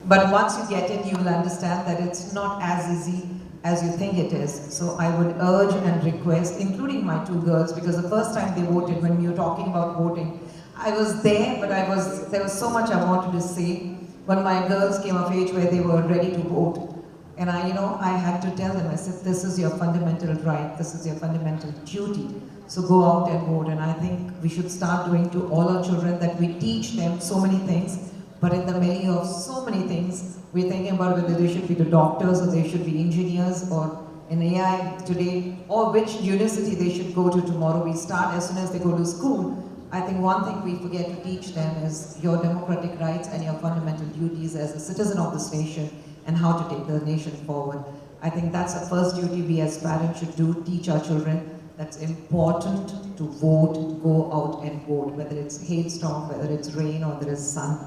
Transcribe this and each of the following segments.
But once you get it, you will understand that it's not as easy as you think it is. So I would urge and request, including my two girls, because the first time they voted, when you were talking about voting, I was there, but there was so much I wanted to say. When my girls came of age where they were ready to vote, and I had to tell them, I said, this is your fundamental right, this is your fundamental duty. So go out and vote. And I think we should start doing to all our children that we teach them so many things, but in the middle of so many things, we're thinking about whether they should be the doctors or they should be engineers or in AI today, or which university they should go to tomorrow. We start as soon as they go to school. I think one thing we forget to teach them is your democratic rights and your fundamental duties as a citizen of this nation and how to take the nation forward. I think that's the first duty we as parents should do, teach our children. That's important to vote, go out and vote, whether it's hailstorm, whether it's rain or there is sun.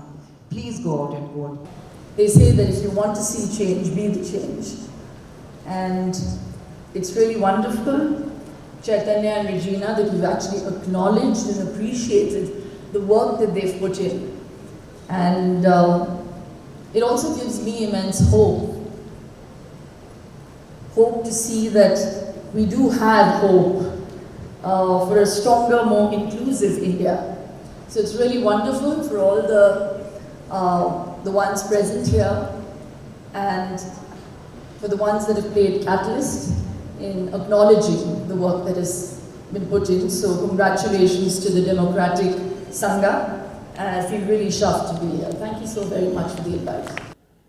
Please go out and vote. They say that if you want to see change, be the change. And it's really wonderful, Chaitanya and Regina, that you've actually acknowledged and appreciated the work that they've put in. And it also gives me immense hope. Hope to see that we do have hope for a stronger, more inclusive India. So it's really wonderful for all the ones present here and for the ones that have played catalyst in acknowledging the work that has been put in. So congratulations to the Democratic Sangha, and I feel really chuffed to be here. Thank you so very much for the invite.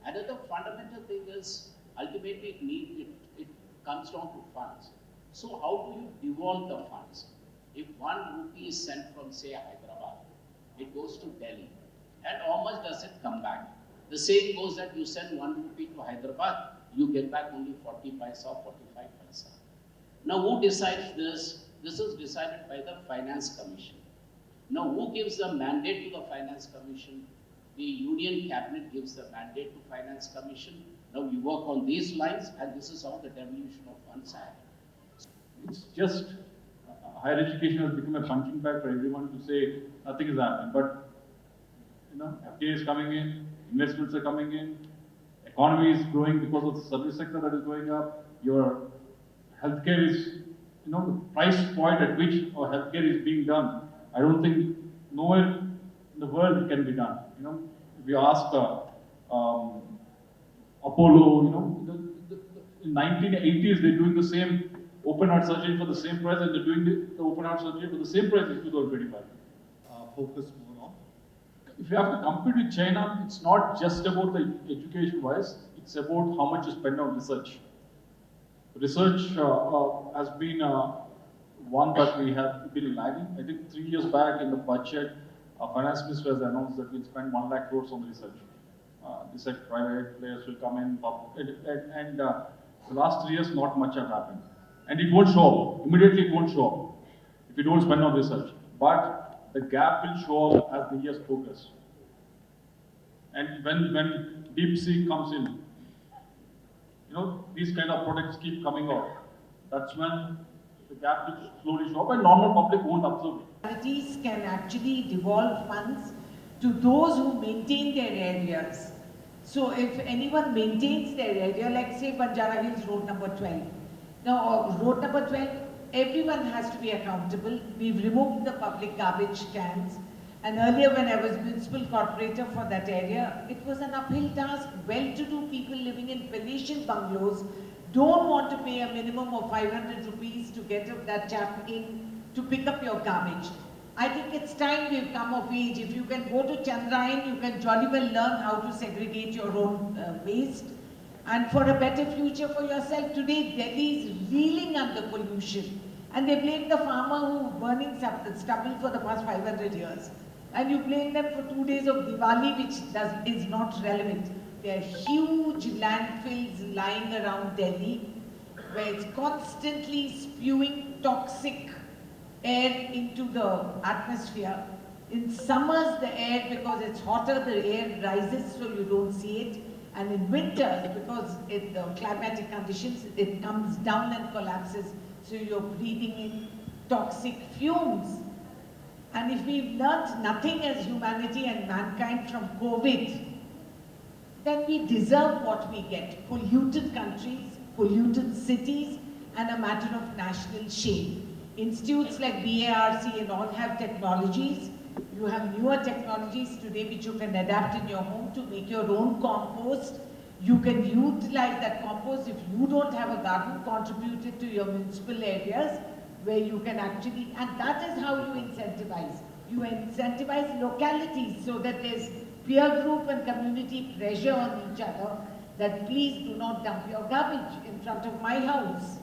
Another fundamental thing is ultimately it comes down to funds. So how do you devolve the funds? If 1 rupee is sent from, say, Hyderabad, it goes to Delhi. And how much does it come back? The same goes that you send 1 rupee to Hyderabad, you get back only 40 paisa or 45 paisa. Now who decides this? This is decided by the Finance Commission. Now who gives the mandate to the Finance Commission? The Union Cabinet gives the mandate to Finance Commission. Now we work on these lines, and this is how the devolution of funds happen. It's just higher education has become a punching bag for everyone to say nothing is happening. But FDI is coming in, investments are coming in, economy is growing because of the service sector that is going up. Your healthcare is, the price point at which our healthcare is being done. I don't think nowhere in the world it can be done. If you ask Apollo, in 1980s they're doing the same open heart surgery for the same price, and they're doing the open heart surgery for the same price in 2025. Focus more on. If you have to compete with China, it's not just about the education-wise, it's about how much you spend on research. Research has been one that we have been lagging. I think 3 years back in the budget, Finance Minister has announced that we'll spend 1 lakh crores on research. They said private players will come in, and the last 3 years, not much have happened. And it won't show up. Immediately it won't show up if you don't spend on research. But the gap will show up as the years progress. And when deep sea comes in, these kind of products keep coming out. That's when the gap will slowly show up, and normal public won't observe it. Charities can actually devolve funds to those who maintain their areas. So if anyone maintains their area, like say Banjara Hills Road number 12. Now road number 12, everyone has to be accountable. We've removed the public garbage cans. And earlier when I was municipal corporator for that area, it was an uphill task. Well-to-do people living in palatial bungalows don't want to pay a minimum of 500 rupees to get that chap in to pick up your garbage. I think it's time we've come of age. If you can go to Chandrayaan, you can jolly well learn how to segregate your own waste. And for a better future for yourself. Today, Delhi is reeling under pollution. And they blame the farmer who burning stubble for the past 500 years. And you blame them for 2 days of Diwali, which is not relevant. There are huge landfills lying around Delhi, where it's constantly spewing toxic air into the atmosphere. In summers, the air, because it's hotter, the air rises so you don't see it. And in winters, because the climatic conditions, it comes down and collapses, so you're breathing in toxic fumes. And if we've learnt nothing as humanity and mankind from COVID, then we deserve what we get. Polluted countries, polluted cities, and a matter of national shame. Institutes like BARC and all have technologies. You have newer technologies today which you can adapt in your home to make your own compost. You can utilize that compost if you don't have a garden, contribute it to your municipal areas where you can actually, and that is how you incentivize. You incentivize localities so that there's peer group and community pressure on each other that please do not dump your garbage in front of my house.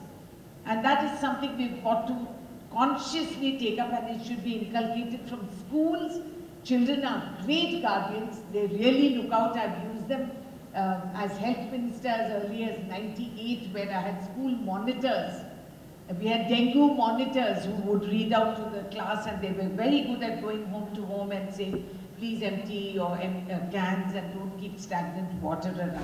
And that is something we've got to consciously take up, and it should be inculcated from schools. Children are great guardians. They really look out. I've used them as health minister as early as '98, where I had school monitors. We had dengue monitors who would read out to the class, and they were very good at going home to home and saying, please empty your cans and don't keep stagnant water around.